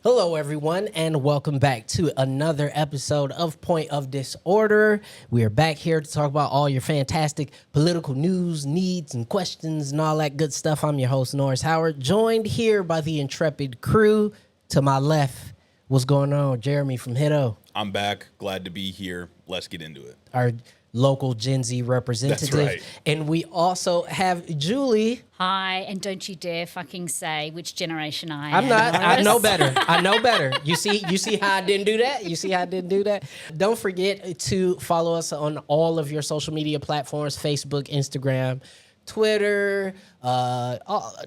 Hello, everyone, and welcome back to another episode of Point of Disorder. We are back here to talk about all your fantastic political news, needs, and questions, and all that good stuff. I'm your host, Norris Howard, joined here by the intrepid crew. To my left, what's going on? Jeremy from Hito. I'm back. Glad to be here. Let's get into it. Our local Gen Z representative. That's right. And we also have Julie. Hi, and don't you dare fucking say which generation I am. I'm not. I Norris. know better. I know better. You see how I didn't do that? You see how I didn't do that? Don't forget to follow us on all of your social media platforms, Facebook, Instagram, Twitter,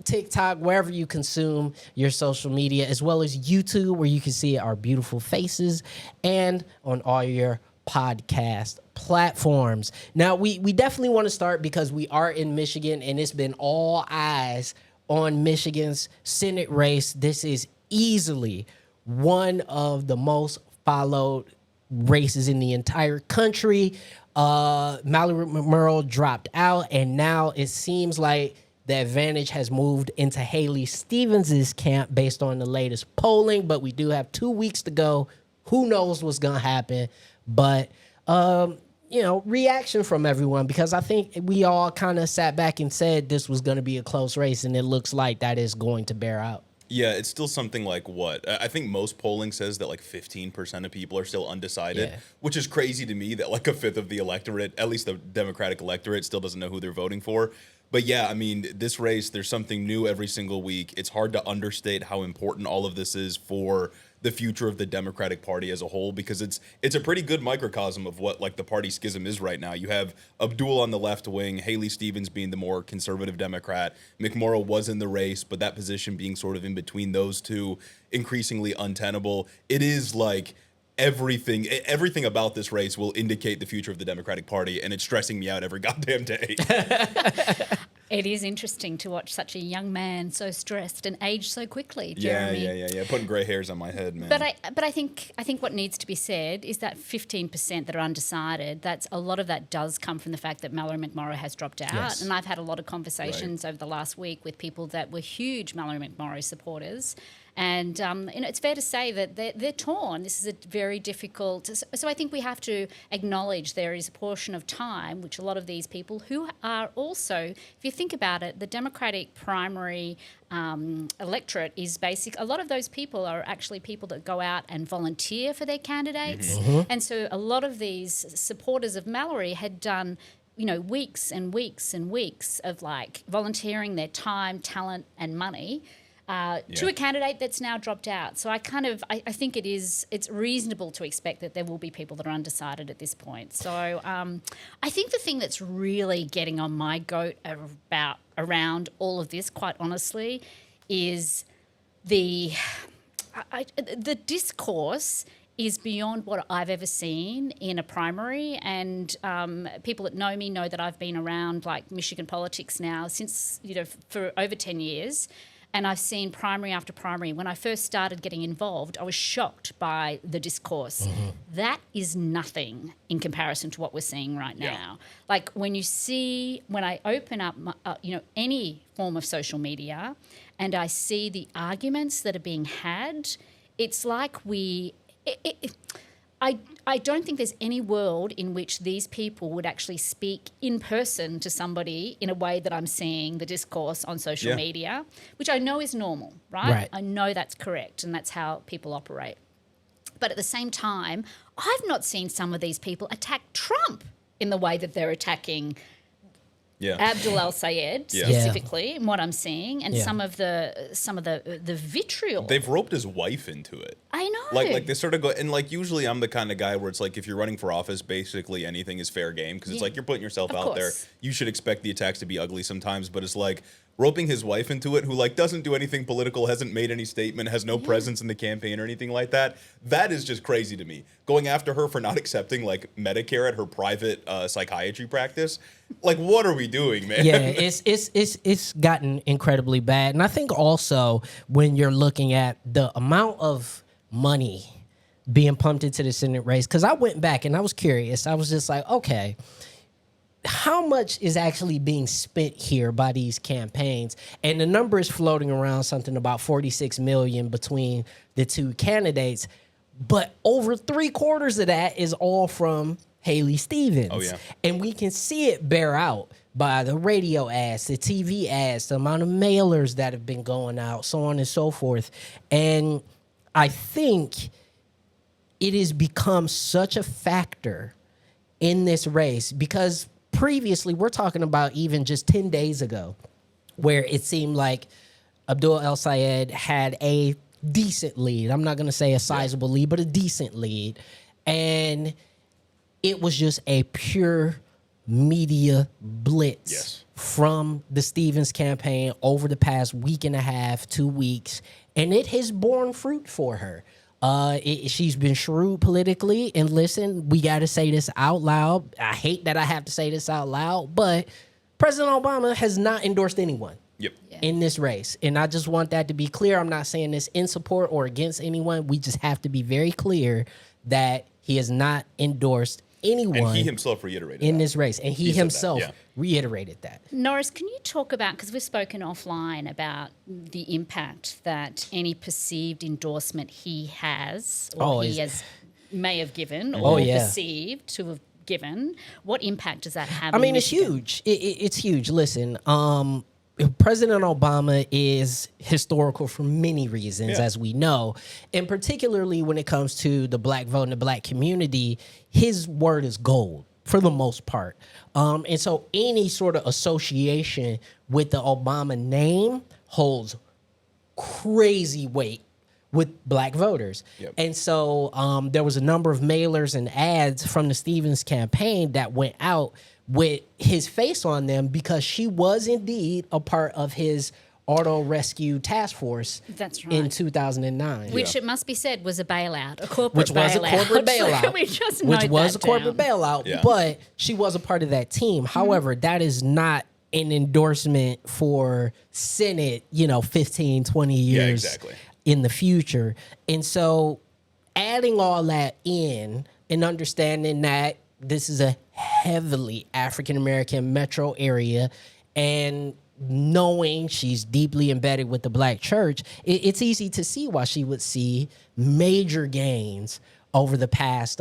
TikTok, wherever you consume your social media, as well as YouTube, where you can see our beautiful faces, and on all your podcast platforms. Now, we definitely want to start because we are in Michigan, and it's been all eyes on Michigan's Senate race. This is easily one of the most followed races in the entire country. Mallory McMurrow dropped out, and now it seems like the advantage has moved into Haley Stevens' camp based on the latest polling, but we do have 2 weeks to go. Who knows what's going to happen? But, reaction from everyone, because I think we all kind of sat back and said this was going to be a close race, and it looks like that is going to bear out. Yeah, it's still something like what? I think most polling says that like 15% of people are still undecided, which is crazy to me that like a fifth of the electorate, at least the Democratic electorate, still doesn't know who they're voting for. But yeah, I mean, this race, there's something new every single week. It's hard to understate how important all of this is for the future of the Democratic Party as a whole, because it's a pretty good microcosm of what like the party schism is right now. You have Abdul on the left wing, Haley Stevens being the more conservative Democrat. McMurrow was in the race, but that position being sort of in between those two, increasingly untenable. It is like everything about this race will indicate the future of the Democratic Party, and it's stressing me out every goddamn day. It is interesting to watch such a young man so stressed and age so quickly, Jeremy. Yeah. Putting gray hairs on my head, man. But I think what needs to be said is that 15% that are undecided, a lot of that does come from the fact that Mallory McMurrow has dropped out. Yes. And I've had a lot of conversations over the last week with people that were huge Mallory McMurrow supporters. And it's fair to say that they're torn. This is a very difficult. So I think we have to acknowledge there is a portion of time which a lot of these people who are also, if you think about it, the Democratic primary electorate is basic. A lot of those people are actually people that go out and volunteer for their candidates. Mm-hmm. And so a lot of these supporters of Mallory had done weeks and weeks and weeks of like volunteering their time, talent, and money to a candidate that's now dropped out. So I think it's reasonable to expect that there will be people that are undecided at this point. So I think the thing that's really getting on my goat around all of this, quite honestly, is the discourse is beyond what I've ever seen in a primary, and people that know me know that I've been around like Michigan politics now since for over 10 years. And I've seen primary after primary. When I first started getting involved, I was shocked by the discourse. Mm-hmm. That is nothing in comparison to what we're seeing right now. Like when I open up, any form of social media, and I see the arguments that are being had, it's like I don't think there's any world in which these people would actually speak in person to somebody in a way that I'm seeing the discourse on social media, which I know is normal, right? I know that's correct and that's how people operate. But at the same time, I've not seen some of these people attack Trump in the way that they're attacking Abdul al-Sayed specifically, in what I'm seeing, and some of the vitriol. They've roped his wife into it. I know. Like they sort of go, and like usually I'm the kind of guy where it's like if you're running for office, basically anything is fair game because it's like you're putting yourself out there. You should expect the attacks to be ugly sometimes, but it's like roping his wife into it, who like doesn't do anything political, hasn't made any statement, has no presence in the campaign or anything like that. That is just crazy to me. Going after her for not accepting like Medicare at her private psychiatry practice. Like, what are we doing, man? Yeah, it's gotten incredibly bad. And I think also when you're looking at the amount of money being pumped into the Senate race, because I went back and I was curious. I was just like, okay, how much is actually being spent here by these campaigns? And the number is floating around something about 46 million between the two candidates. But over 3/4 of that is all from Haley Stevens. Oh, yeah. And we can see it bear out by the radio ads, the TV ads, the amount of mailers that have been going out, so on and so forth. And I think it has become such a factor in this race because previously, we're talking about even just 10 days ago, where it seemed like Abdul El Sayed had a decent lead. I'm not going to say a sizable lead, but a decent lead. And it was just a pure media blitz from the Stevens campaign over the past week and a half, 2 weeks. And it has borne fruit for her. She's been shrewd politically, and listen, we got to say this out loud. I hate that I have to say this out loud, but President Obama has not endorsed anyone in this race. And I just want that to be clear. I'm not saying this in support or against anyone. We just have to be very clear that he has not endorsed anyone. And he himself reiterated in that. this race. And he himself reiterated that. Norris, can you talk about, because we've spoken offline about the impact that any perceived endorsement he has or may have given or perceived to have given, what impact does that have? I mean, it's huge. It's huge. Listen, President Obama is historical for many reasons, as we know, and particularly when it comes to the black vote and the black community, his word is gold for the most part. And so any sort of association with the Obama name holds crazy weight with black voters. And so there was a number of mailers and ads from the Stevens campaign that went out with his face on them because she was indeed a part of his auto rescue task force in 2009. Which it must be said was a bailout, a corporate Which was bailout. a corporate bailout. We just which note was that a corporate down. bailout, but she was a part of that team. However, that is not an endorsement for Senate, 15, 20 years in the future. And so adding all that in and understanding that this is a heavily African-American metro area and knowing she's deeply embedded with the black church, it's easy to see why she would see major gains over the past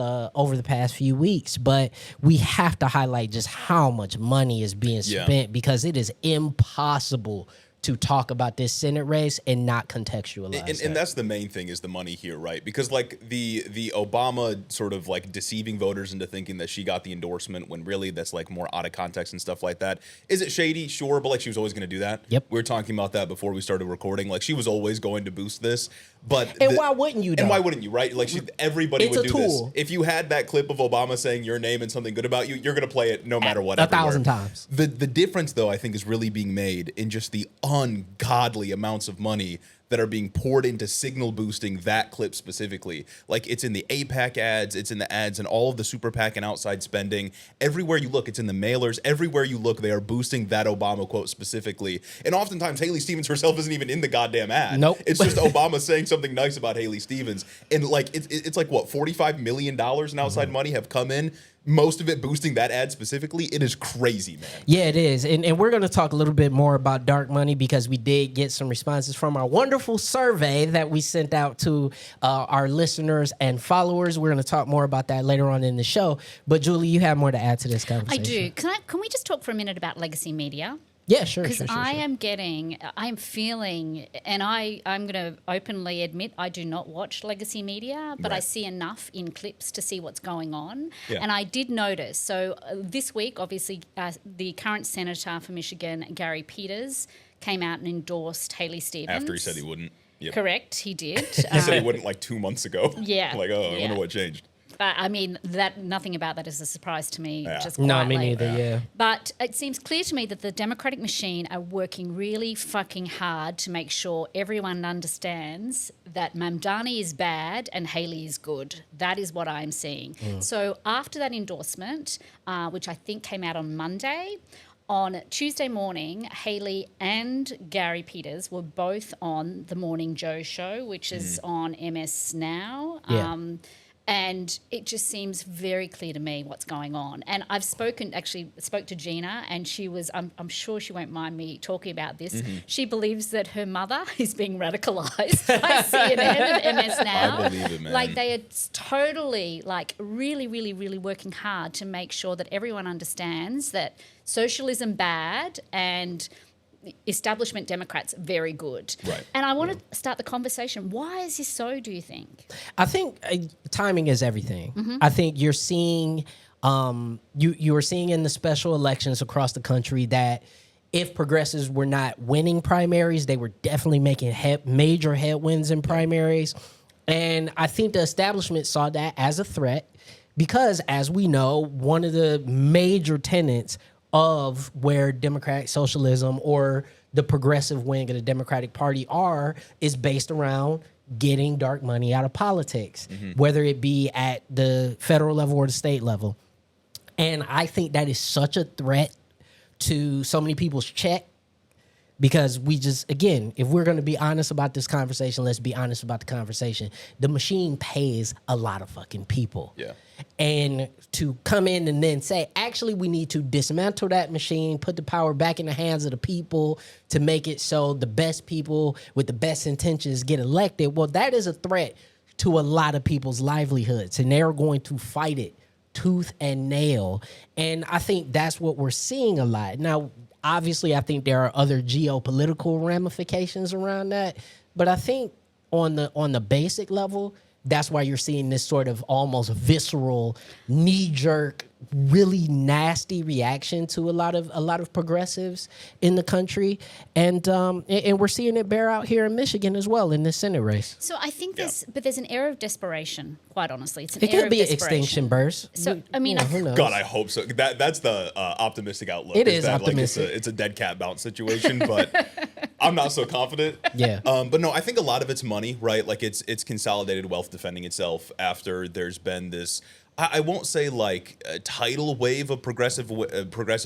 few weeks. But we have to highlight just how much money is being spent because it is impossible to talk about this Senate race and not contextualize and that's the main thing is the money here, right? Because like the Obama sort of like deceiving voters into thinking that she got the endorsement when really that's like more out of context and stuff like that. Is it shady? Sure, but like she was always going to do that. We were talking about that before we started recording. Like she was always going to boost this. But why wouldn't you? And why wouldn't you? Right? Like everybody would do this. Tool. If you had that clip of Obama saying your name and something good about you, you're going to play it no matter what. 1,000 times. The difference, though, I think, is really being made in just the ungodly amounts of money that are being poured into signal boosting that clip specifically. Like it's in the AIPAC ads, it's in the ads and all of the super PAC and outside spending. Everywhere you look, it's in the mailers. Everywhere you look, they are boosting that Obama quote specifically. And oftentimes Haley Stevens herself isn't even in the goddamn ad. Nope. It's just Obama saying something nice about Haley Stevens. And like it's like what, $45 million in outside money have come in. Most of it boosting that ad specifically. It is crazy, man. Yeah, it is. And we're going to talk a little bit more about dark money because we did get some responses from our wonderful survey that we sent out to our listeners and followers. We're going to talk more about that later on in the show. But Julie, you have more to add to this conversation. I do. Can we just talk for a minute about legacy media? Yeah, sure. Because I'm feeling, and I'm going to openly admit I do not watch legacy media, but I see enough in clips to see what's going on. And I did notice, so this week, obviously, the current senator for Michigan, Gary Peters, came out and endorsed Haley Stevens. After he said he wouldn't. Correct, he did. He said he wouldn't like 2 months ago. Yeah. Like, I wonder what changed. I mean, nothing about that is a surprise to me. Just no, me quietly. neither. Yeah. But it seems clear to me that the Democratic machine are working really fucking hard to make sure everyone understands that Mamdani is bad and Haley is good. That is what I'm seeing. So after that endorsement, which I think came out on Monday, on Tuesday morning, Haley and Gary Peters were both on the Morning Joe show, which is on MS Now. And it just seems very clear to me what's going on. And I've spoke to Gina, and she was, I'm sure she won't mind me talking about this. She believes that her mother is being radicalized by CNN and MS Now. I believe it, man. Like, they are totally, like, really, really, really working hard to make sure that everyone understands that socialism bad and establishment Democrats very good. Right. And I want to start the conversation. Why is this so, do you think? I think timing is everything. I think you're seeing, you are seeing in the special elections across the country that if progressives were not winning primaries, they were definitely making major headwinds in primaries. And I think the establishment saw that as a threat because, as we know, one of the major tenets of where democratic socialism or the progressive wing of the Democratic Party is based around getting dark money out of politics, whether it be at the federal level or the state level. And I think that is such a threat to so many people's check because we just, again, if we're going to be honest about this conversation, let's be honest about the conversation. The machine pays a lot of fucking people. Yeah. And to come in and then say, actually, we need to dismantle that machine, put the power back in the hands of the people to make it so the best people with the best intentions get elected. Well, that is a threat to a lot of people's livelihoods, and they're going to fight it tooth and nail. And I think that's what we're seeing a lot. Now, obviously, I think there are other geopolitical ramifications around that. But I think on the basic level, that's why you're seeing this sort of almost visceral, knee-jerk, really nasty reaction to a lot of progressives in the country, and we're seeing it bear out here in Michigan as well in this Senate race. So I think there's an air of desperation. Quite honestly, it's an It air could of be an desperation. extinction burst. So I mean, who knows? God, I hope so. That's the optimistic outlook. It is that, optimistic. Like, it's a dead cat bounce situation, but I'm not so confident. Yeah. But no, I think a lot of it's money, right? Like it's consolidated wealth defending itself after there's been this, I won't say like a tidal wave of progressive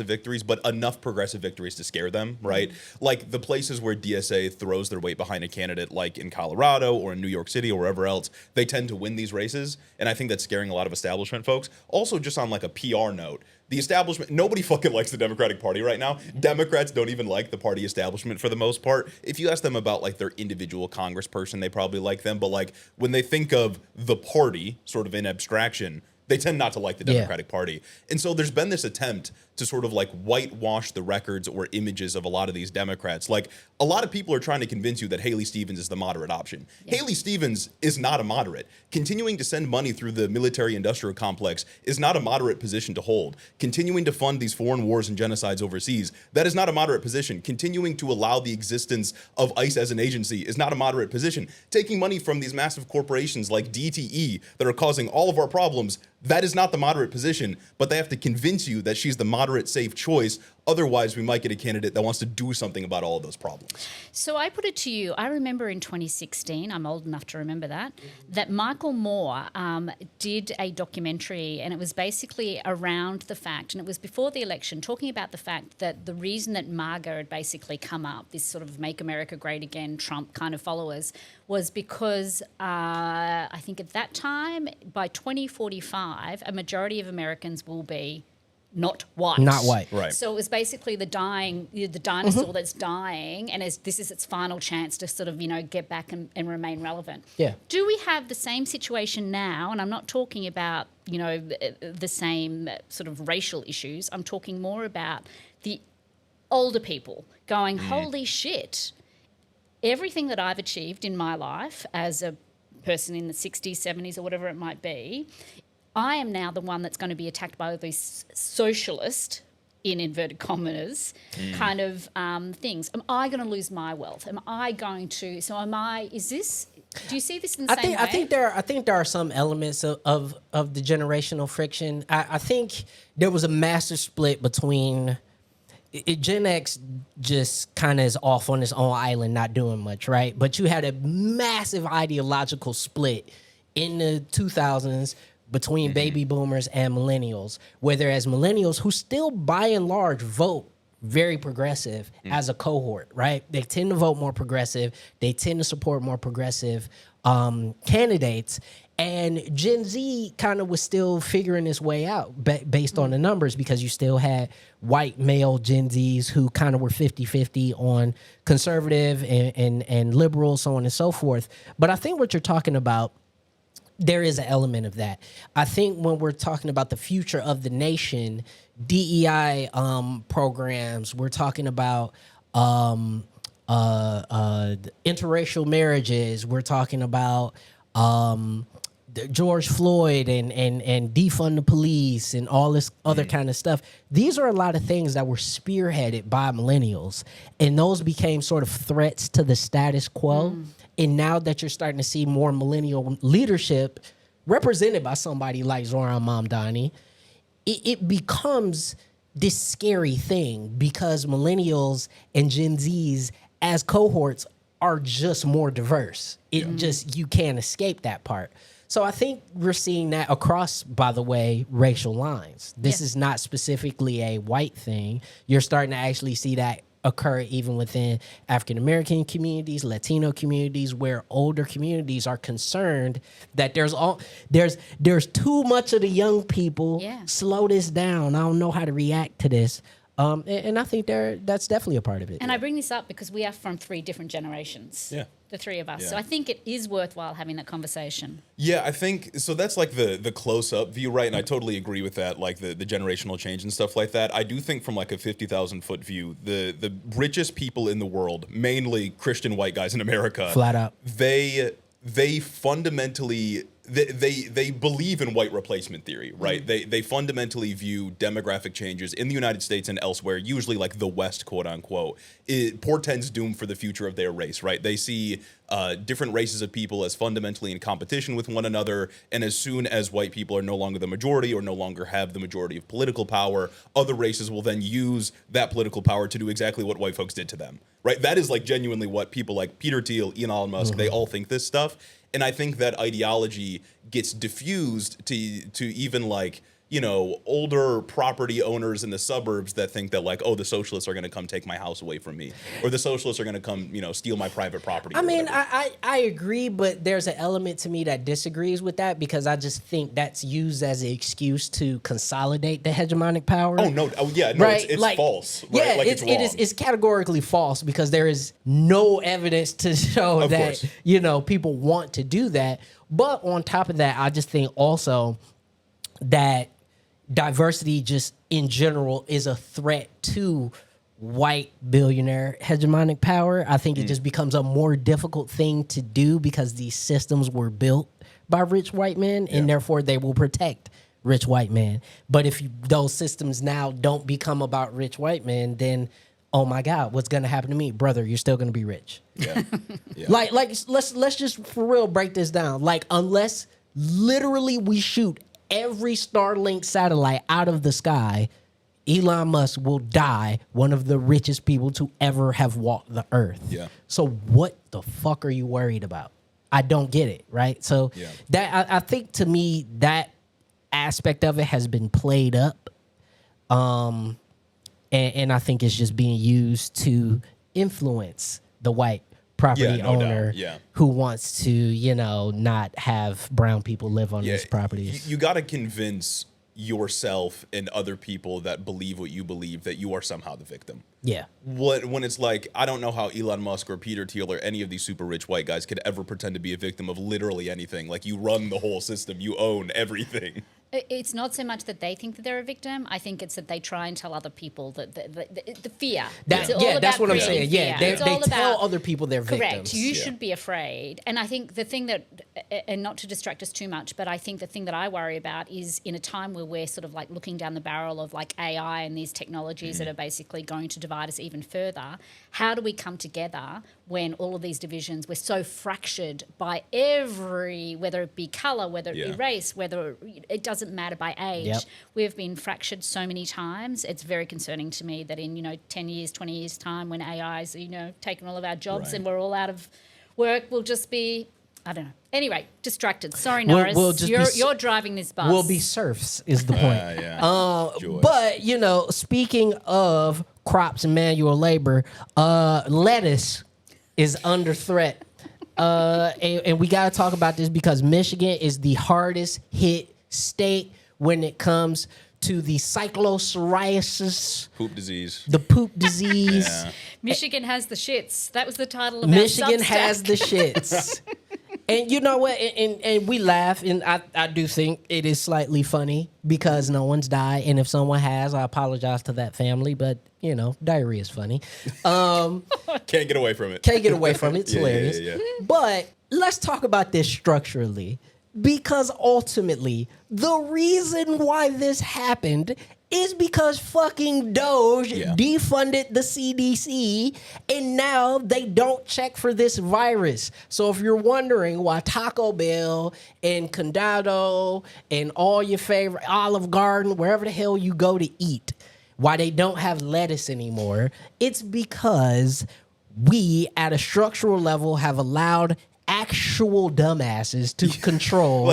victories, but enough progressive victories to scare them, right? Like the places where DSA throws their weight behind a candidate, like in Colorado or in New York City or wherever else, they tend to win these races. And I think that's scaring a lot of establishment folks. Also, just on like a PR note, the establishment, nobody fucking likes the Democratic Party right now. Democrats don't even like the party establishment for the most part. If you ask them about like their individual congressperson, they probably like them. But like when they think of the party, sort of in abstraction, they tend not to like the Democratic Party. And so there's been this attempt to sort of like whitewash the records or images of a lot of these Democrats. Like a lot of people are trying to convince you that Haley Stevens is the moderate option. Yeah. Haley Stevens is not a moderate. Continuing to send money through the military industrial complex is not a moderate position to hold. Continuing to fund these foreign wars and genocides overseas, that is not a moderate position. Continuing to allow the existence of ICE as an agency is not a moderate position. Taking money from these massive corporations like DTE that are causing all of our problems, that is not the moderate position, but they have to convince you that she's the moderate, safe choice. Otherwise, we might get a candidate that wants to do something about all of those problems. So I put it to you, I remember in 2016, I'm old enough to remember that Michael Moore did a documentary, and it was basically around the fact, and it was before the election, talking about the fact that the reason that MAGA had basically come up, this sort of Make America Great Again, Trump kind of followers, was because I think at that time, by 2045, a majority of Americans will be not white. Not white. Right. So it was basically the dinosaur that's dying, and this is its final chance to sort of, get back and remain relevant. Yeah. Do we have the same situation now? And I'm not talking about, the same sort of racial issues. I'm talking more about the older people going, holy shit, everything that I've achieved in my life as a person in the 60s, 70s, or whatever it might be, I am now the one that's going to be attacked by these socialist, in inverted commas, kind of things. Am I going to lose my wealth? Am I going to? So do you see this in the same way? I think there are some elements of the generational friction. I think there was a massive split between Gen X just kind of is off on its own island, not doing much, right? But you had a massive ideological split in the 2000s between baby boomers and millennials, whereas millennials, who still by and large vote very progressive as a cohort, right? They tend to vote more progressive. They tend to support more progressive candidates. And Gen Z kind of was still figuring its way out based on the numbers, because you still had white male Gen Zs who kind of were 50-50 on conservative and liberal, so on and so forth. But I think what you're talking about, there is an element of that. I think when we're talking about the future of the nation, DEI programs, we're talking about interracial marriages, we're talking about George Floyd and defund the police and all this other kind of stuff. These are a lot of things that were spearheaded by millennials, and those became sort of threats to the status quo. And now that you're starting to see more millennial leadership represented by somebody like Zoran Mamdani, it becomes this scary thing, because millennials and Gen Zs as cohorts are just more diverse. You can't escape that part. So I think we're seeing that across, by the way, racial lines. This is not specifically a white thing. You're starting to actually see that occur even within African-American communities, Latino communities, where older communities are concerned that there's too much of the young people. Slow this down. I don't know how to react to this. And I think that's definitely a part of it. And I bring this up because we are from 3 different generations. The 3 of us. So I think it is worthwhile having that conversation. Yeah, I think so. That's like the close-up view, right? And I totally agree with that, like the generational change and stuff like that. I do think from like a 50,000-foot view, the richest people in the world, mainly Christian white guys in America, flat out, they fundamentally they believe in white replacement theory, right? They fundamentally view demographic changes in the United States and elsewhere, usually like the West, quote unquote, it portends doom for the future of their race, right? They see different races of people as fundamentally in competition with one another, and as soon as white people are no longer the majority or no longer have the majority of political power, other races will then use that political power to do exactly what white folks did to them, right? That is like genuinely what people like Peter Thiel, Elon Musk, they all think this stuff. And I think that ideology gets diffused to even like, you know, older property owners in the suburbs that think that like, oh, the socialists are going to come take my house away from me, or the socialists are going to come, you know, steal my private property. I mean, I agree, but there's an element to me that disagrees with that, because I just think that's used as an excuse to consolidate the hegemonic power. Oh no, yeah, no, right? It's like, false. Right? Yeah, like it's categorically false, because there is no evidence to show that you know, people want to do that. But on top of that, I just think also that diversity just in general is a threat to white billionaire hegemonic power. I think it just becomes a more difficult thing to do, because these systems were built by rich white men, and therefore they will protect rich white men. But if those systems now don't become about rich white men, then oh my God, what's gonna happen to me, brother? You're still gonna be rich. Like let's just for real break this down. Like, unless literally we shoot every Starlink satellite out of the sky, Elon Musk will die one of the richest people to ever have walked the earth. So what the fuck are you worried about? I don't get it, right? So that I think, to me, that aspect of it has been played up. And I think it's just being used to influence the white property owner who wants to, you know, not have brown people live on these properties. You got to convince yourself and other people that believe what you believe that you are somehow the victim. When it's like, I don't know how Elon Musk or Peter Thiel or any of these super rich white guys could ever pretend to be a victim of literally anything. Like, you run the whole system, you own everything. It's not so much that they think that they're a victim. I think it's that they try and tell other people that the fear. That's what I'm saying. They tell other people they're victims. Correct. You should be afraid. And I think the thing that, and not to distract us too much, but I think the thing that I worry about is, in a time where we're sort of like looking down the barrel of like AI and these technologies that are basically going to divide us even further, how do we come together when all of these divisions, we're so fractured by whether it be colour, whether it be race, whether it doesn't matter by age. We've been fractured so many times. It's very concerning to me that in, 10 years, 20 years time, when AI's, taking all of our jobs and we're all out of work, we'll just be, I don't know. Anyway, distracted. Sorry, Norris. You're driving this bus. We'll be serfs is the point. But, speaking of crops and manual labor, lettuce is under threat. And we got to talk about this because Michigan is the hardest hit state when it comes to the cyclopsoriasis. Poop disease. The poop disease. Yeah. Michigan has the shits. That was the title of Michigan our Substack. has the shits. And you know what? And we laugh, and I do think it is slightly funny because no one's died. And if someone has, I apologize to that family. But, diarrhea is funny. Can't get away from it. Can't get away from it. It's hilarious. Yeah. But let's talk about this structurally. Because ultimately, the reason why this happened is because fucking Doge defunded the CDC and now they don't check for this virus. So if you're wondering why Taco Bell and Condado and all your favorite Olive Garden, wherever the hell you go to eat, why they don't have lettuce anymore, it's because we at a structural level have allowed actual dumbasses to control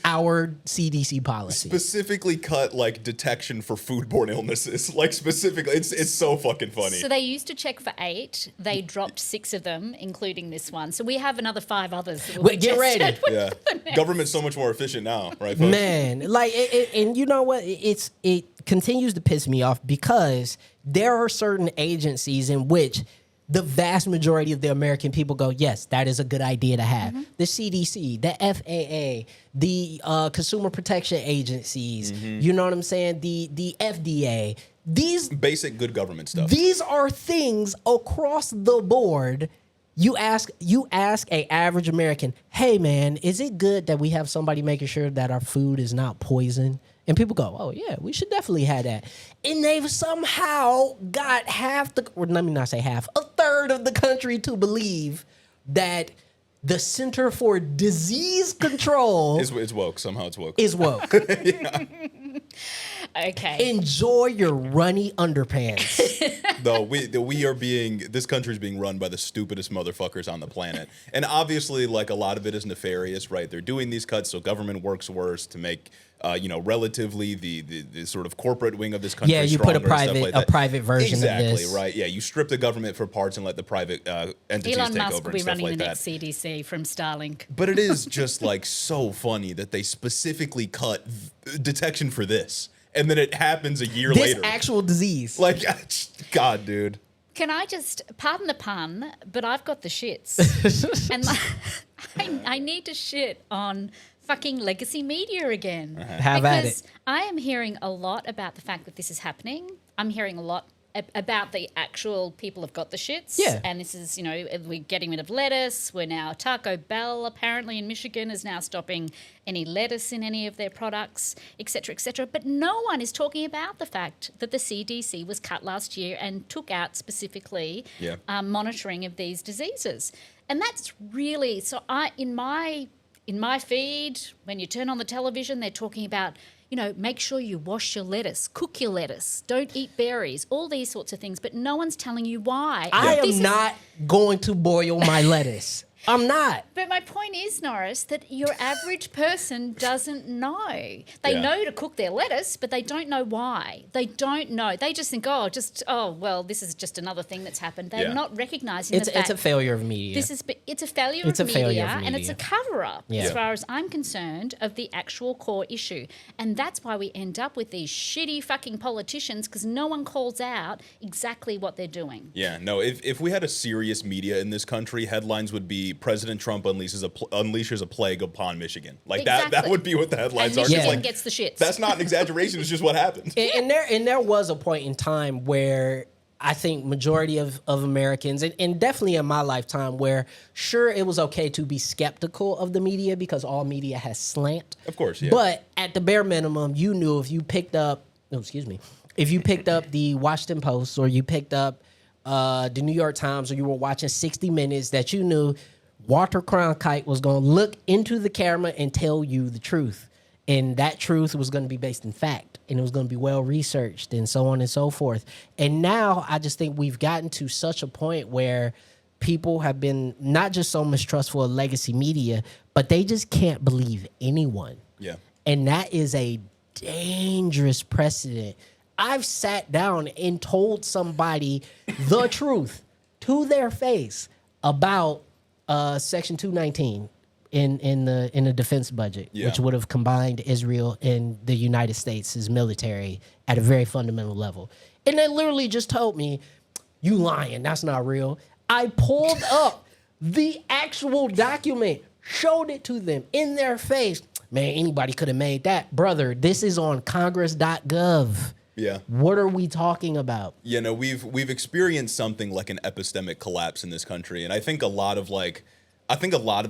our CDC policy. Specifically cut detection for foodborne illnesses. Specifically, it's so fucking funny. So they used to check for 8. They dropped 6 of them, including this one. So we have another 5 others. That Wait, get ready. Yeah, government's so much more efficient now, right, folks? Man, and you know what? It continues to piss me off because there are certain agencies in which the vast majority of the American people go, yes, that is a good idea to have. Mm-hmm. The CDC, the FAA, the Consumer Protection Agencies, you know what I'm saying? The FDA. These basic good government stuff. These are things across the board. You ask a average American, hey man, is it good that we have somebody making sure that our food is not poison? And people go, oh yeah, we should definitely have that. And they've somehow got let me not say half, a third of the country to believe that the Center for Disease Control is woke. Somehow it's woke. Is woke. Okay. Enjoy your runny underpants. Though this country's being run by the stupidest motherfuckers on the planet. And obviously, a lot of it is nefarious, right? They're doing these cuts so government works worse to make relatively the sort of corporate wing of this country. Yeah, you put a private version of this. Exactly, right. Yeah, you strip the government for parts and let the private entities Elon take Musk over will be and stuff running like the that. next CDC from Starlink. But it is just so funny that they specifically cut detection for this. And then it happens a year later. This actual disease. God, dude. Can I just, pardon the pun, but I've got the shits. And I need to shit on fucking legacy media again. Have at it. Because I am hearing a lot about the fact that this is happening. I'm hearing a lot about the actual people have got the shits. Yeah. And this is, we're getting rid of lettuce. We're now, Taco Bell apparently in Michigan is now stopping any lettuce in any of their products, et cetera, et cetera. But no one is talking about the fact that the CDC was cut last year and took out specifically monitoring of these diseases. And that's really, so in my feed, when you turn on the television, they're talking about, make sure you wash your lettuce, cook your lettuce, don't eat berries, all these sorts of things. But no one's telling you why. I am not going to boil my lettuce. I'm not. But my point is, Norris, that your average person doesn't know. They know to cook their lettuce, but they don't know why. They don't know. They just think, this is just another thing that's happened. They're not recognizing the fact. It's a failure of media. It's a failure of media, and it's a cover-up, as far as I'm concerned, of the actual core issue. And that's why we end up with these shitty fucking politicians, because no one calls out exactly what they're doing. Yeah, no, if we had a serious media in this country, headlines would be President Trump unleashes a plague upon Michigan. That would be what the headlines and are. Michigan gets the shits. That's not an exaggeration. It's just what happened. And there was a point in time where I think majority of Americans, and definitely in my lifetime, where sure it was okay to be skeptical of the media because all media has slant. Of course, yeah. But at the bare minimum, you knew if you picked up the Washington Post or you picked up the New York Times or you were watching 60 Minutes, that you knew Walter Cronkite was going to look into the camera and tell you the truth. And that truth was going to be based in fact. And it was going to be well researched and so on and so forth. And now I just think we've gotten to such a point where people have been not just so mistrustful of legacy media, but they just can't believe anyone. Yeah. And that is a dangerous precedent. I've sat down and told somebody the truth to their face about Section 219 in the defense budget, which would have combined Israel and the United States' military at a very fundamental level. And they literally just told me, "You lying, that's not real." I pulled up the actual document, showed it to them in their face. Man, anybody could have made that. Brother, this is on congress.gov. Yeah. What are we talking about? You know, we've experienced something like an epistemic collapse in this country, and I think a lot of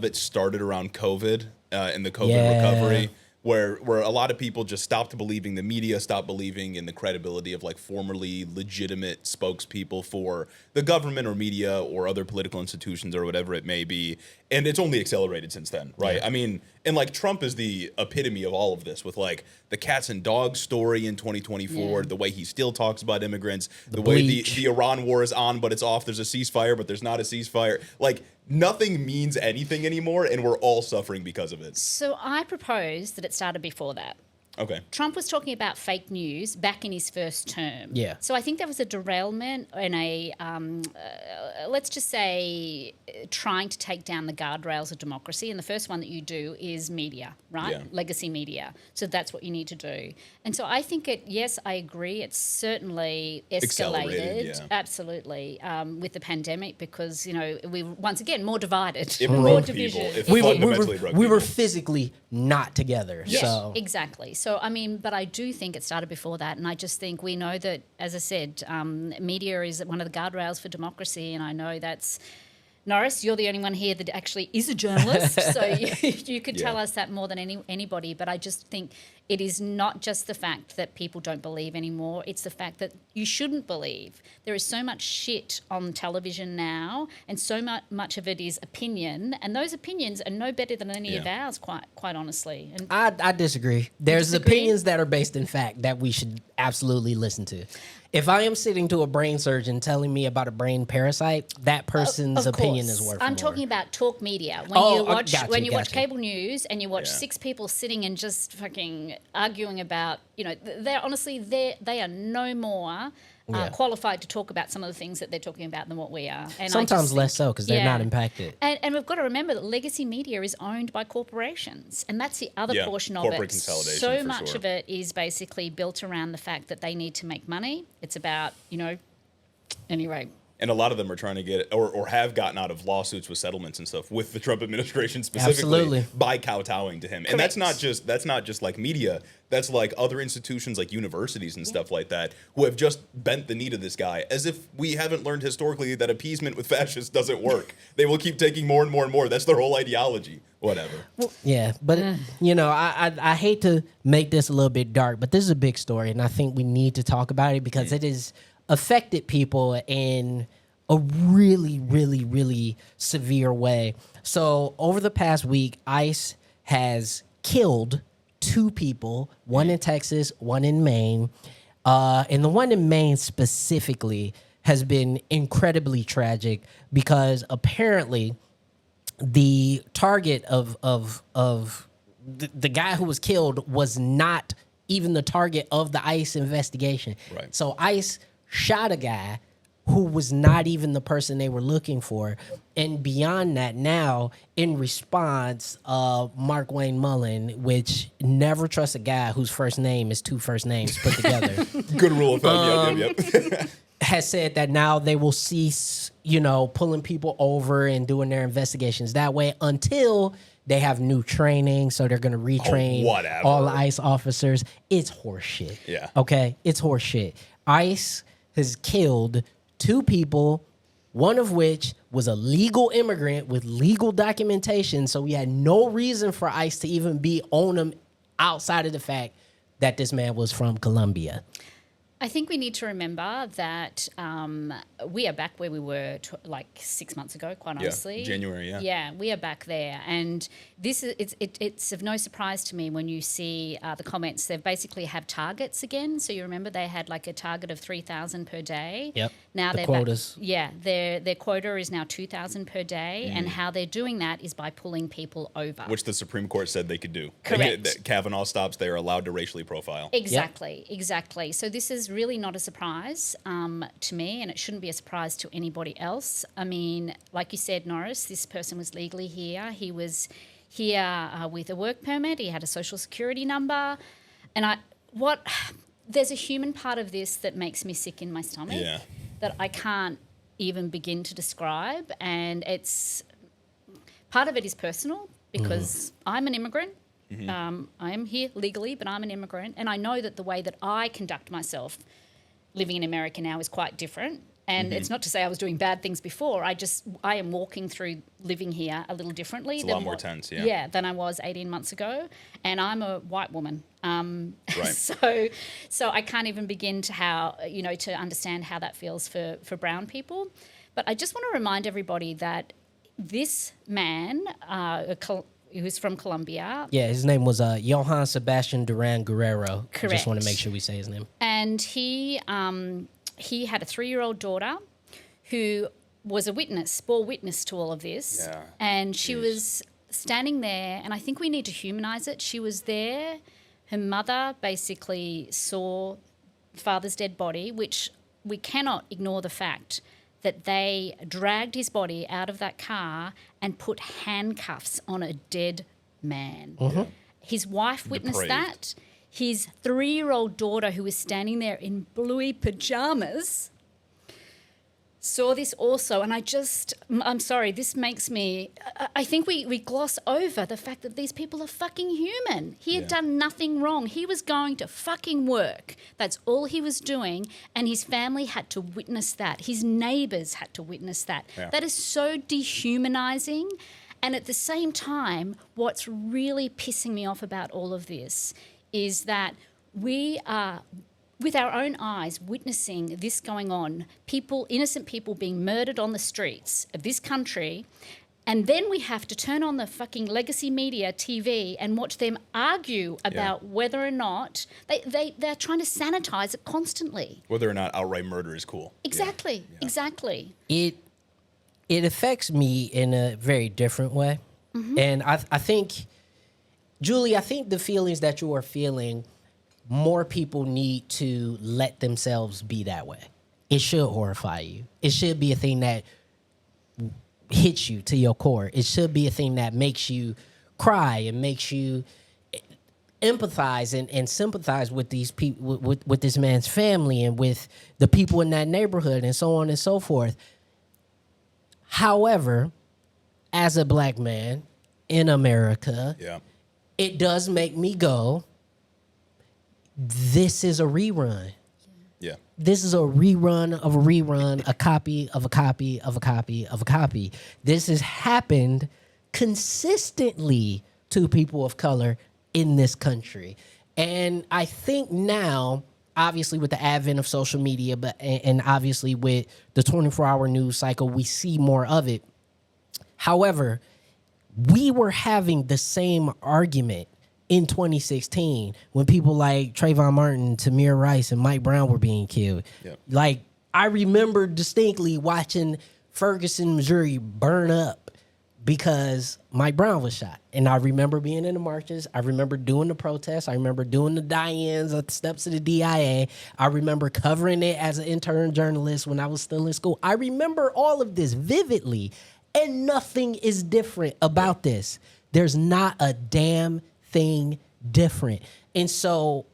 it started around COVID and the COVID recovery, where a lot of people just stopped believing the media, stopped believing in the credibility of like formerly legitimate spokespeople for the government or media or other political institutions or whatever it may be. And it's only accelerated since then, right? Yeah. I mean, and like Trump is the epitome of all of this with like the cats and dogs story in 2024, the way he still talks about immigrants, the way the Iran war is on, but it's off. There's a ceasefire, but there's not a ceasefire. Like nothing means anything anymore, and we're all suffering because of it. So I propose that it started before that. Okay. Trump was talking about fake news back in his first term. Yeah. So I think there was a derailment and a, let's just say, trying to take down the guardrails of democracy. And the first one that you do is media, right? Yeah. Legacy media. So that's what you need to do. And so I think yes, I agree. It's certainly escalated, absolutely, with the pandemic because, you know, we once again more divided, more division. We were physically not together. Yes, so. Exactly. So, I mean, but I do think it started before that. And I just think we know that, as I said, media is one of the guardrails for democracy. And I know that's, Norris, you're the only one here that actually is a journalist. So you could tell us that more than anybody. But I just think it is not just the fact that people don't believe anymore. It's the fact that you shouldn't believe. There is so much shit on television now, and so much of it is opinion. And those opinions are no better than any of ours, quite honestly. And I disagree. There's opinions that are based in fact that we should absolutely listen to. If I am sitting to a brain surgeon telling me about a brain parasite, that person's opinion is worth more. I'm talking about talk media. When you watch cable news and you watch six people sitting and just fucking arguing about, you know, they are no more qualified to talk about some of the things that they're talking about than what we are. And sometimes less so because they're not impacted. And we've got to remember that legacy media is owned by corporations, and that's the other portion of it. Corporate consolidation. So much of it is basically built around the fact that they need to make money. It's about, you know, anyway. And a lot of them are trying to get or have gotten out of lawsuits with settlements and stuff with the Trump administration specifically by kowtowing to him. Correct. And that's not just like media. That's like other institutions like universities and stuff like that who have just bent the knee to this guy as if we haven't learned historically that appeasement with fascists doesn't work. They will keep taking more and more and more. That's their whole ideology. Whatever. Yeah, but you know, I hate to make this a little bit dark, but this is a big story, and I think we need to talk about it because it is affected people in a really, really, really severe way. So over the past week, ICE has killed 2 people, one in Texas, one in Maine. And the one in Maine specifically has been incredibly tragic because apparently the target of the guy who was killed was not even the target of the ICE investigation. Right. So ICE shot a guy who was not even the person they were looking for. And beyond that, now, in response, Mark Wayne Mullen, which never trust a guy whose first name is 2 first names put together. Good rule of thumb, yep. Has said that now they will cease, you know, pulling people over and doing their investigations that way until they have new training. So they're going to retrain all the ICE officers. It's horseshit. Yeah. Okay? It's horseshit. ICE has killed 2 people, one of which was a legal immigrant with legal documentation. So we had no reason for ICE to even be on him outside of the fact that this man was from Colombia. I think we need to remember that we are back where we were like 6 months ago, quite honestly. January, Yeah, we are back there. And this is it's of no surprise to me when you see the comments. They basically have targets again. So you remember they had like a target of 3,000 per day. Yep. Now the quotas. Their quota is now 2,000 per day. And how they're doing that is by pulling people over. Which the Supreme Court said they could do. Correct. Kavanaugh stops, they are allowed to racially profile. Exactly. So this is is really not a surprise to me, and it shouldn't be a surprise to anybody else. I mean, like you said, Norris, this person was legally here. He was here with a work permit. He had a social security number. And there's a human part of this that makes me sick in my stomach that I can't even begin to describe. And part of it is personal because I'm an immigrant. I am here legally, but I'm an immigrant, and I know that the way that I conduct myself living in America now is quite different. And it's not to say I was doing bad things before. I am walking through living here a little differently. It's a lot more tense, than I was 18 months ago, and I'm a white woman. Right. So I can't even begin to to understand how that feels for brown people. But I just want to remind everybody that this man, who's from Colombia. Yeah, his name was Johann Sebastian Duran Guerrero. Correct. I just want to make sure we say his name. And he had a 3-year-old daughter who was bore witness to all of this. Yeah. And she was standing there, and I think we need to humanize it. She was there. Her mother basically saw father's dead body, which we cannot ignore the fact that they dragged his body out of that car and put handcuffs on a dead man. His wife witnessed that. His 3-year-old daughter, who was standing there in bluey pajamas, saw this also. And I'm sorry, this makes me, I think we gloss over the fact that these people are fucking human. He had done nothing wrong. He was going to fucking work. That's all he was doing. And his family had to witness that. His neighbours had to witness that. Yeah. That is so dehumanising. And at the same time, what's really pissing me off about all of this is that we are, with our own eyes, witnessing this going on, innocent people being murdered on the streets of this country, and then we have to turn on the fucking legacy media TV and watch them argue about whether or not they're trying to sanitize it constantly. Whether or not outright murder is cool. Exactly. It affects me in a very different way. And I think, Julie, I think the feelings that you are feeling, more people need to let themselves be that way. It should horrify you. It should be a thing that hits you to your core. It should be a thing that makes you cry and makes you empathize and sympathize with these people, with this man's family and with the people in that neighborhood and so on and so forth. However, as a black man in America, it does make me go, this is a rerun. Yeah. This is a rerun of a rerun, a copy of a copy of a copy of a copy. This has happened consistently to people of color in this country. And I think now, obviously with the advent of social media, and obviously with the 24-hour news cycle, we see more of it. However, we were having the same argument in 2016 when people like Trayvon Martin, Tamir Rice, and Mike Brown were being killed. Yep. Like, I remember distinctly watching Ferguson, Missouri burn up because Mike Brown was shot. And I remember being in the marches. I remember doing the protests. I remember doing the die-ins at the steps of the DIA. I remember covering it as an intern journalist when I was still in school. I remember all of this vividly, and nothing is different about this. There's not a damn thing different. And so,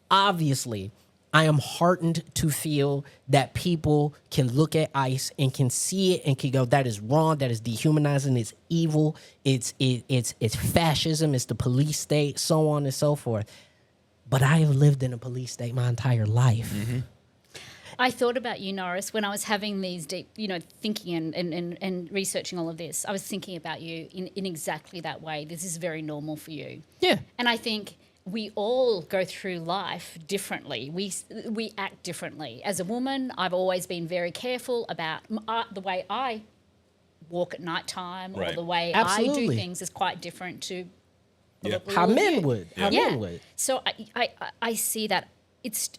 obviously, I am heartened to feel that people can look at ICE and can see it and can go, that is wrong, that is dehumanizing, it's evil, it's fascism, it's the police state, so on and so forth. But I have lived in a police state my entire life. Mm-hmm. I thought about you, Norris, when I was having these deep, thinking and researching all of this. I was thinking about you in exactly that way. This is very normal for you. Yeah. And I think we all go through life differently. We act differently. As a woman, I've always been very careful about the way I walk at nighttime, or the way I do things is quite different to how men would. Men would. So I see that it's.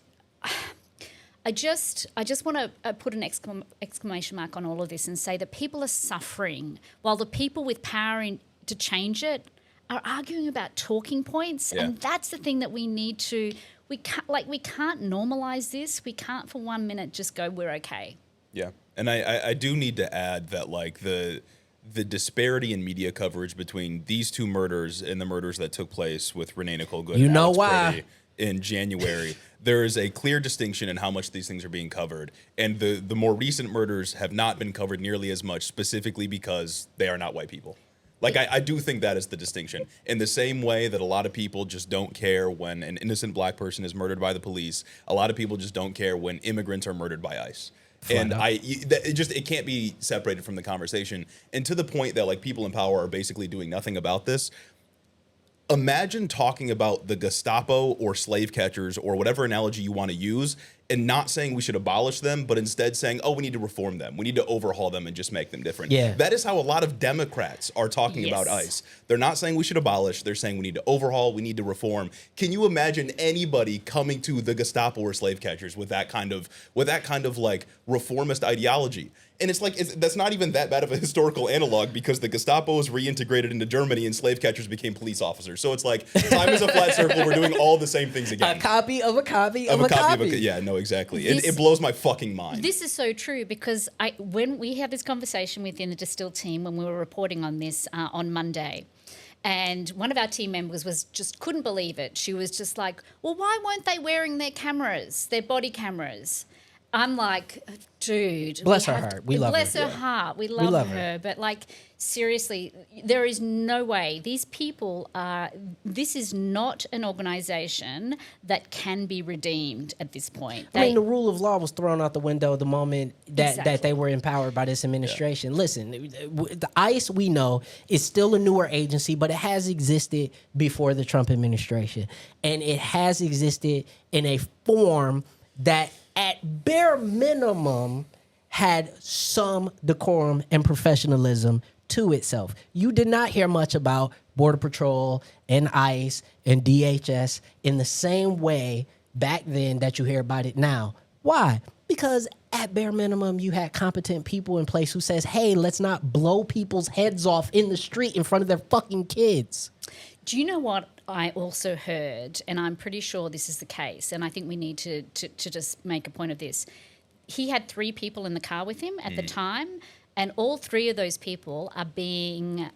I just want to put an exclamation mark on all of this and say that people are suffering while the people with power to change it are arguing about talking points. And that's the thing that we need to we can't normalize this. We can't for 1 minute just go, we're okay. Yeah. And I do need to add that, like, the disparity in media coverage between these two murders and the murders that took place with Renee Nicole Good You and know Alex why. Brady in January, there is a clear distinction in how much these things are being covered. And the more recent murders have not been covered nearly as much, specifically because they are not white people. Like, I do think that is the distinction. In the same way that a lot of people just don't care when an innocent black person is murdered by the police, a lot of people just don't care when immigrants are murdered by ICE. And it can't be separated from the conversation. And to the point that, like, people in power are basically doing nothing about this. Imagine talking about the Gestapo or slave catchers or whatever analogy you want to use and not saying we should abolish them, but instead saying, oh, we need to reform them. We need to overhaul them and just make them different. Yeah. That is how a lot of Democrats are talking about ICE. They're not saying we should abolish. They're saying we need to overhaul. We need to reform. Can you imagine anybody coming to the Gestapo or slave catchers with that kind of like reformist ideology? And it's like, that's not even that bad of a historical analog, because the Gestapo was reintegrated into Germany and slave catchers became police officers. So it's like, time is a flat circle. We're doing all the same things again. A copy of a copy of a copy. Yeah, no, exactly. It blows my fucking mind. This is so true, because when we had this conversation within the Distill team when we were reporting on this on Monday, and one of our team members couldn't believe it. She was just like, well, why weren't they wearing their body cameras? I'm like, dude. Bless her heart. We love her. Bless her heart. We love her. But, like, seriously, there is no way. These people this is not an organization that can be redeemed at this point. I mean, the rule of law was thrown out the window the moment that they were empowered by this administration. Yeah. Listen, the ICE, we know, is still a newer agency, but it has existed before the Trump administration. And it has existed in a form that, at bare minimum, had some decorum and professionalism to itself. You did not hear much about Border Patrol and ICE and DHS in the same way back then that you hear about it now. Why? Because at bare minimum, you had competent people in place who says, hey, let's not blow people's heads off in the street in front of their fucking kids. Do you know what I also heard, and I'm pretty sure this is the case, and I think we need to just make a point of this. He had 3 people in the car with him at the time, and all 3 of those people are being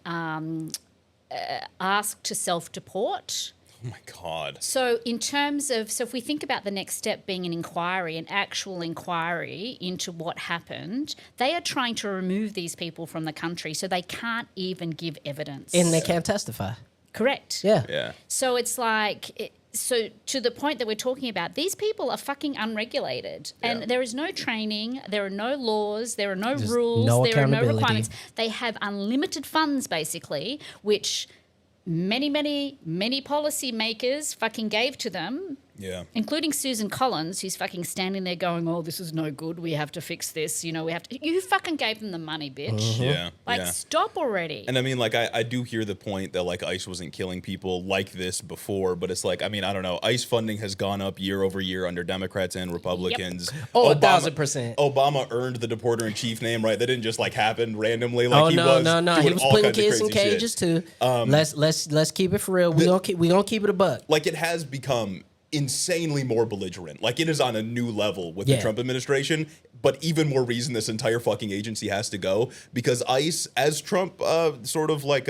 asked to self-deport. Oh, my God. So in terms of, if we think about the next step being an inquiry, an actual inquiry into what happened, they are trying to remove these people from the country so they can't even give evidence. And they can't testify. Correct. Yeah. So it's like, so to the point that we're talking about, these people are fucking unregulated, and there is no training, there are no laws, there are no rules, there are no requirements. They have unlimited funds, basically, which many policymakers fucking gave to them. Yeah. Including Susan Collins, who's fucking standing there going, oh, this is no good. We have to fix this. You know, we have to. You fucking gave them the money, bitch. Yeah. Like, stop already. And I mean, like, I do hear the point that, like, ICE wasn't killing people like this before, but it's like, I mean, I don't know. ICE funding has gone up year over year under Democrats and Republicans. Yep. Oh, 1,000%. Obama earned the deporter-in-chief name, right? That didn't just, like, happen randomly. Like, no. He was putting kids in cages, too. Let's keep it for real. We gonna keep it a buck. Like, it has become insanely more belligerent. Like, it is on a new level with the Trump administration, but even more reason this entire fucking agency has to go, because ICE, as Trump sort of like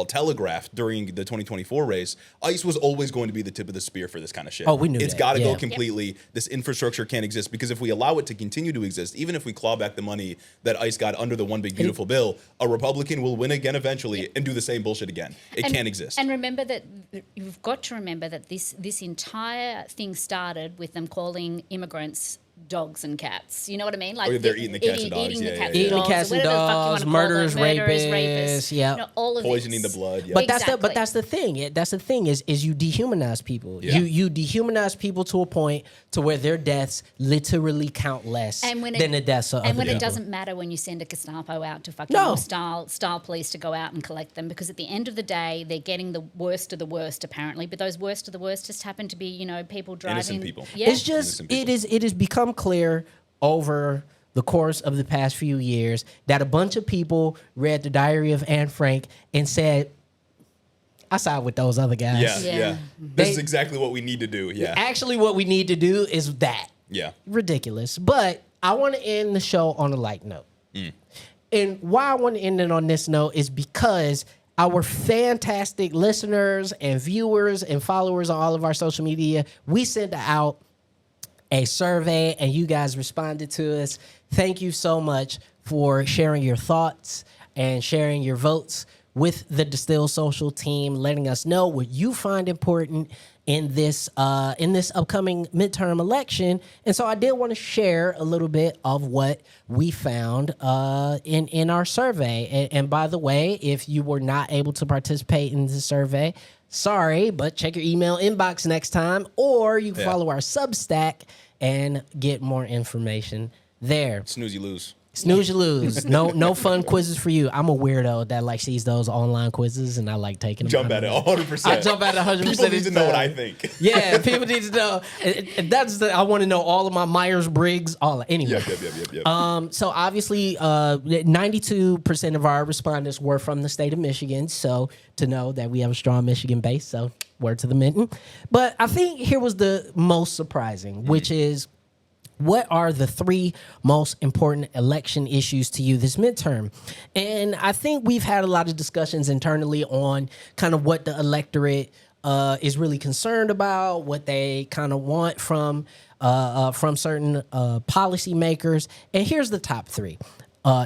telegraphed during the 2024 race, ICE was always going to be the tip of the spear for this kind of shit. Oh, we knew It's that. got to go completely. Yep. This infrastructure can't exist, because if we allow it to continue to exist, even if we claw back the money that ICE got under the One Big Beautiful Bill, a Republican will win again eventually and do the same bullshit again. It can't exist. And remember that you've got to remember that this entire thing started with them calling immigrants dogs and cats. You know what I mean? Like, they're eating the cats and dogs. Eating the cats and dogs, murderers, rapists, you know, all of poisoning this. the blood. Yeah. But that's the thing. That's the thing is you dehumanize people. Yeah. You dehumanize people to a point to where their deaths literally count less than the deaths of other people. And when it doesn't matter when you send a Gestapo out to fucking style police to go out and collect them, because at the end of the day, they're getting the worst of the worst, apparently. But those worst of the worst just happen to be, you know, people driving. Innocent people. Yeah. It's just it has become clear over the course of the past few years that a bunch of people read The Diary of Anne Frank and said, I side with those other guys. Yeah. This is exactly what we need to do. Yeah. Actually, what we need to do is that. Yeah. Ridiculous. But I want to end the show on a light note. And why I want to end it on this note is because our fantastic listeners and viewers and followers on all of our social media, we sent out a survey and you guys responded to us. Thank you so much for sharing your thoughts and sharing your votes with the Distill Social team, letting us know what you find important in this upcoming midterm election. And so I did want to share a little bit of what we found in our survey. And by the way, if you were not able to participate in the survey, sorry, but check your email inbox next time, or you can follow our Substack and get more information there. Snooze, you lose. Snooze, you lose. No fun quizzes for you. I'm a weirdo that like sees those online quizzes and I like taking them. Jump at it 100%. I jump at it 100%. People need to know what I think. Yeah, people need to know. I want to know all of my Myers-Briggs, all that. Anyway. Yep. So obviously, 92% of our respondents were from the state of Michigan. So to know that we have a strong Michigan base, so word to the mitten. But I think here was the most surprising, which is, what are the 3 most important election issues to you this midterm? And I think we've had a lot of discussions internally on kind of what the electorate is really concerned about, what they kind of want from certain policymakers. And here's the top 3.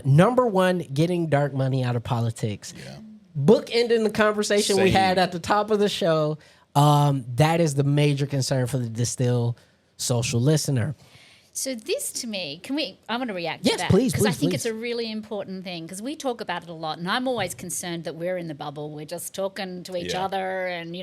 Number 1, getting dark money out of politics. Yeah. Bookending the conversation we had at the top of the show, that is the major concern for the Distill Social listener. So this, to me, I want to react to that. Yes, please, because I think it's a really important thing, because we talk about it a lot, and I'm always concerned that we're in the bubble. We're just talking to each other, and,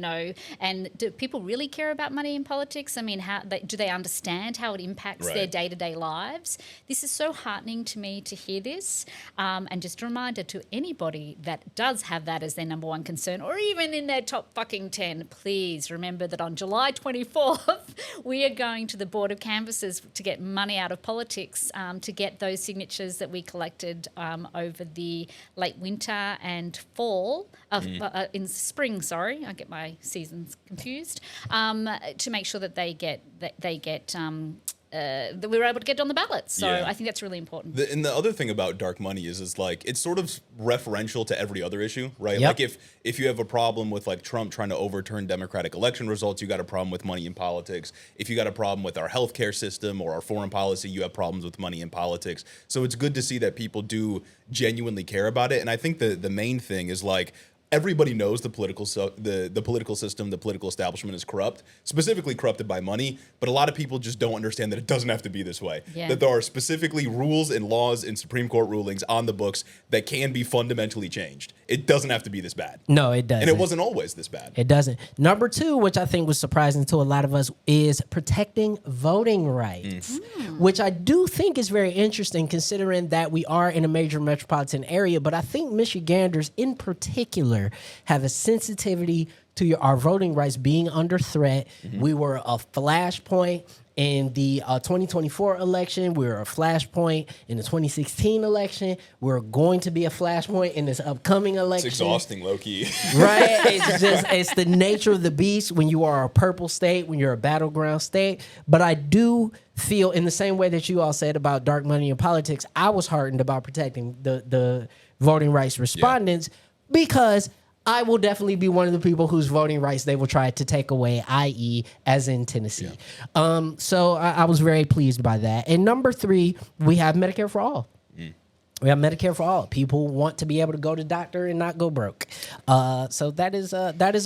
and do people really care about money in politics? I mean, do they understand how it impacts their day-to-day lives? This is so heartening to me to hear this, and just a reminder to anybody that does have that as their number 1 concern, or even in their top fucking 10, please remember that on July 24th, we are going to the Board of Canvassers to get money out of politics, to get those signatures that we collected over the late winter and fall, in spring, sorry, I get my seasons confused, to make sure that they get that we were able to get on the ballot. So I think that's really important. And the other thing about dark money is like, it's sort of referential to every other issue, right? Yep. Like if you have a problem with like Trump trying to overturn Democratic election results, you got a problem with money in politics. If you got a problem with our healthcare system or our foreign policy, you have problems with money in politics. So it's good to see that people do genuinely care about it. And I think the main thing is like, everybody knows the political system, the political establishment is corrupt, specifically corrupted by money. But a lot of people just don't understand that it doesn't have to be this way. Yeah. That there are specifically rules and laws and Supreme Court rulings on the books that can be fundamentally changed. It doesn't have to be this bad. No, it doesn't. And it wasn't always this bad. It doesn't. Number 2, which I think was surprising to a lot of us, is protecting voting rights, which I do think is very interesting considering that we are in a major metropolitan area. But I think Michiganders in particular have a sensitivity to our voting rights being under threat. We were a flashpoint in the 2024 election. We were a flashpoint in the 2016 election. We're going to be a flashpoint in this upcoming election. It's exhausting, low-key. Right? It's the nature of the beast when you are a purple state, when you're a battleground state. But I do feel, in the same way that you all said about dark money in politics, I was heartened about protecting the voting rights respondents because I will definitely be one of the people whose voting rights they will try to take away, i.e. as in Tennessee. Yeah. So I was very pleased by that. And number 3, we have Medicare for all. We have Medicare for all. People want to be able to go to doctor and not go broke. So that is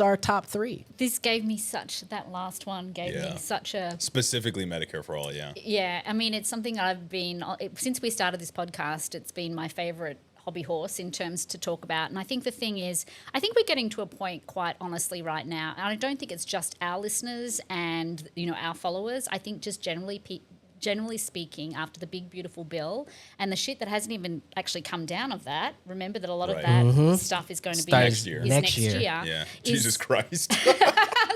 our top 3. This gave me that last one gave me such a... Specifically Medicare for all, yeah. Yeah, I mean, it's something since we started this podcast, it's been my favorite hobby horse in terms to talk about. And I think the thing is, I think we're getting to a point, quite honestly, right now, and I don't think it's just our listeners and our followers. I think just generally speaking, after the big beautiful bill and the shit that hasn't even actually come down of that, remember that a lot of that stuff is going to be next year. Next year. Yeah. Jesus Christ.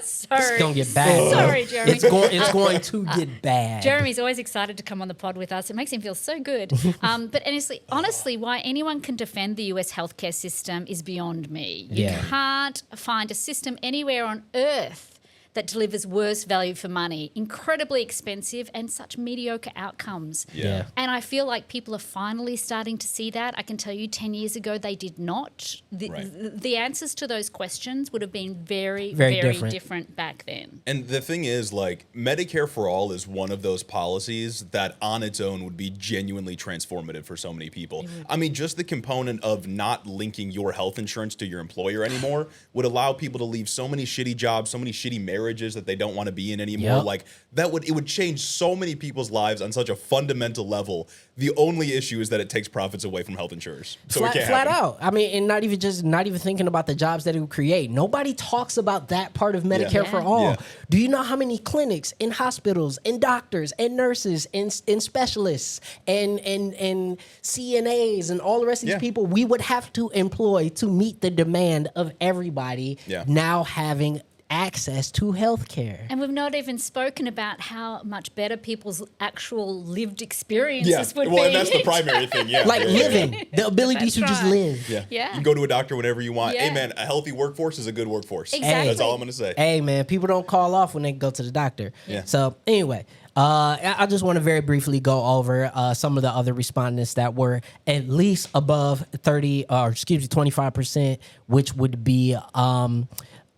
It's going to get bad. Sorry, Jeremy. It's going to get bad. Jeremy's always excited to come on the pod with us. It makes him feel so good. But honestly, why anyone can defend the US healthcare system is beyond me. You can't find a system anywhere on earth that delivers worse value for money, incredibly expensive, and such mediocre outcomes. Yeah. And I feel like people are finally starting to see that. I can tell you 10 years ago, they did not. The answers to those questions would have been very, very different back then. And the thing is, like, Medicare for All is one of those policies that on its own would be genuinely transformative for so many people. I mean, just the component of not linking your health insurance to your employer anymore would allow people to leave so many shitty jobs, so many shitty marriages that they don't want to be in anymore. Yep. Like, it would change so many people's lives on such a fundamental level. The only issue is that it takes profits away from health insurers. So it can't flat happen. out. I mean, and not even thinking about the jobs that it would create. Nobody talks about that part of Medicare for all. Yeah. Do you know how many clinics and hospitals and doctors and nurses and specialists and CNAs and all the rest of these people we would have to employ to meet the demand of everybody now having access to health care. And we've not even spoken about how much better people's actual lived experiences would be. And that's the primary thing. Living, the ability to just live. You can go to a doctor whenever you want. Yeah. Hey, man, a healthy workforce is a good workforce. Exactly. That's all I'm going to say. Hey, man, people don't call off when they go to the doctor. Yeah. So anyway, I just want to very briefly go over some of the other respondents that were at least above 25%, which would be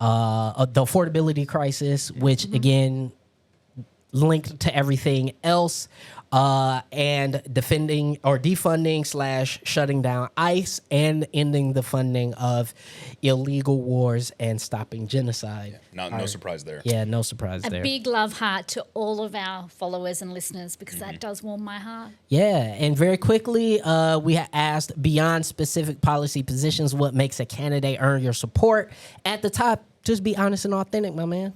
the affordability crisis, which again linked to everything else, and defunding / shutting down ICE and ending the funding of illegal wars and stopping genocide. No surprise there. Yeah, no surprise there. A big love heart to all of our followers and listeners, because that does warm my heart. Yeah, and very quickly, we have asked, beyond specific policy positions, what makes a candidate earn your support? At the top, just be honest and authentic, my man.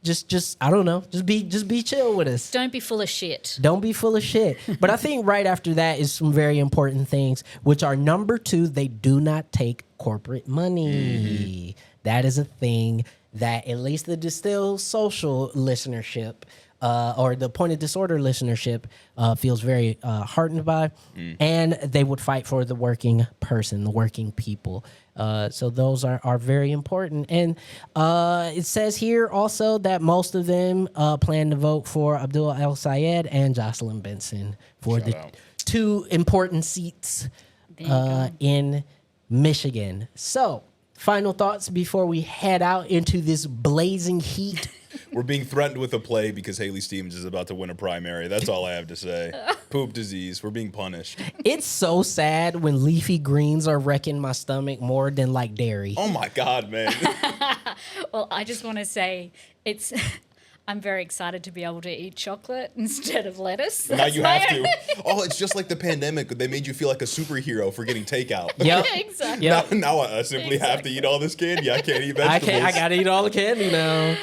Just I don't know. Just be chill with us. Don't be full of shit. Don't be full of shit. But I think right after that is some very important things, which are number 2, they do not take corporate money. That is a thing that at least the Distill Social listenership or the Point of Disorder listenership feels very heartened by. And they would fight for the working person, the working people. So those are very important. And it says here also that most of them plan to vote for Abdul El Sayed and Jocelyn Benson for the 2 important seats in Michigan. So final thoughts before we head out into this blazing heat. We're being threatened with a play because Haley Stevens is about to win a primary. That's all I have to say. Poop disease. We're being punished. It's so sad when leafy greens are wrecking my stomach more than like dairy. Oh my God, man. Well, I just want to say I'm very excited to be able to eat chocolate instead of lettuce. Now you have to. Oh, it's just like the pandemic. They made you feel like a superhero for getting takeout. Yep. Exactly. Yep. Now I simply have to eat all this candy. I can't eat vegetables. I gotta eat all the candy now.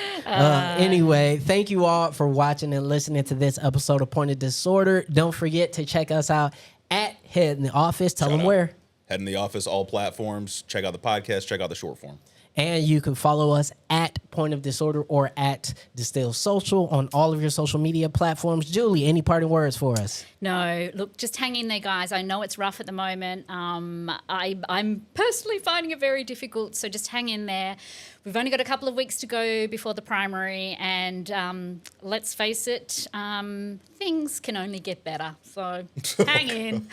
Anyway, thank you all for watching and listening to this episode of Point of Disorder. Don't forget to check us out at Head in the Office. Tell them where. Head in the Office, all platforms. Check out the podcast. Check out the short form. And you can follow us at Point of Disorder or at Distill Social on all of your social media platforms. Julie, any parting words for us? No, look, just hang in there, guys. I know it's rough at the moment. I'm personally finding it very difficult, so just hang in there. We've only got a couple of weeks to go before the primary, and let's face it, things can only get better. So hang in.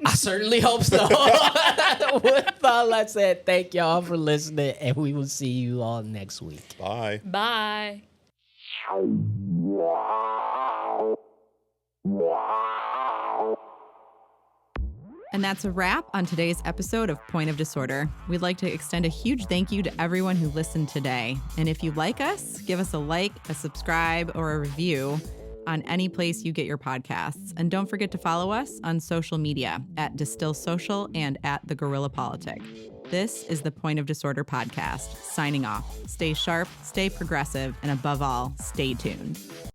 I certainly hope so. With all that said, thank y'all for listening, and we will see you all next week. Bye. Bye. And that's a wrap on today's episode of Point of Disorder. We'd like to extend a huge thank you to everyone who listened today. And if you like us, give us a like, a subscribe, or a review on any place you get your podcasts. And don't forget to follow us on social media at Distill Social and at The Guerrilla Politic. This is the Point of Disorder podcast, signing off. Stay sharp, stay progressive, and above all, stay tuned.